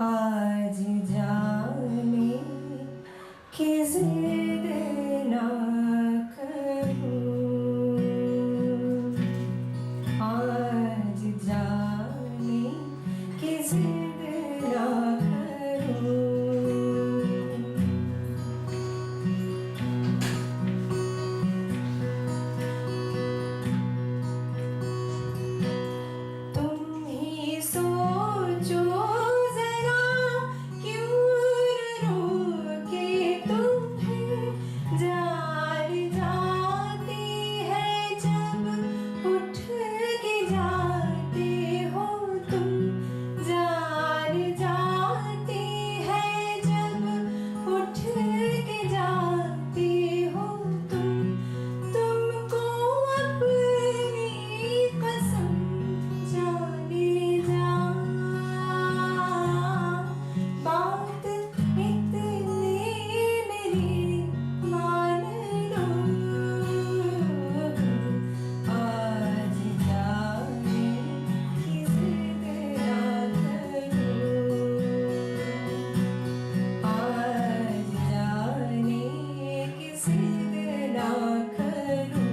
आज जाने की जिद ना करूं, आज जाने की जिद ना करूं। तुम ही सोचो जरा, क्यों रोके तुम्हें जान जाती है जब उठ के जाते हो तुम, जान जाती है जब उठ के जाते हो तुम। तुमको अपनी कसम जाने जा, बात इतनी मेरी मान लो। आज जाने की जिद ना करूं, आज जाने की जिद ना करूं।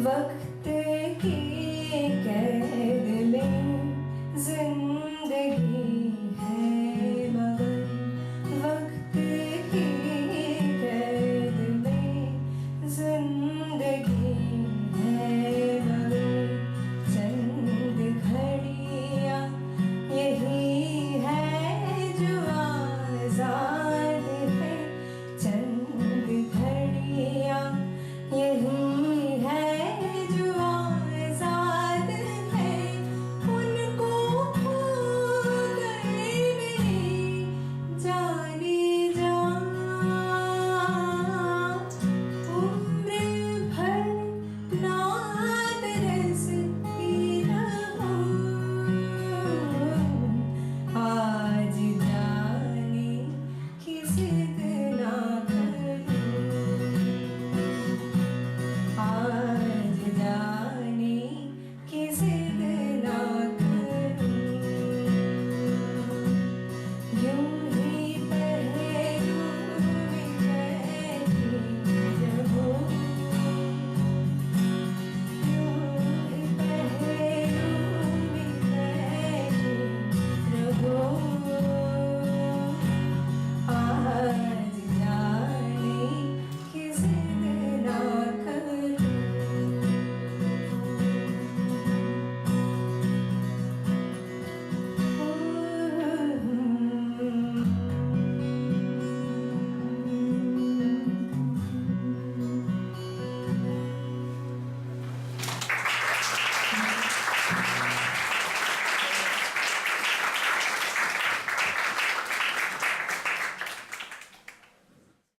वक्त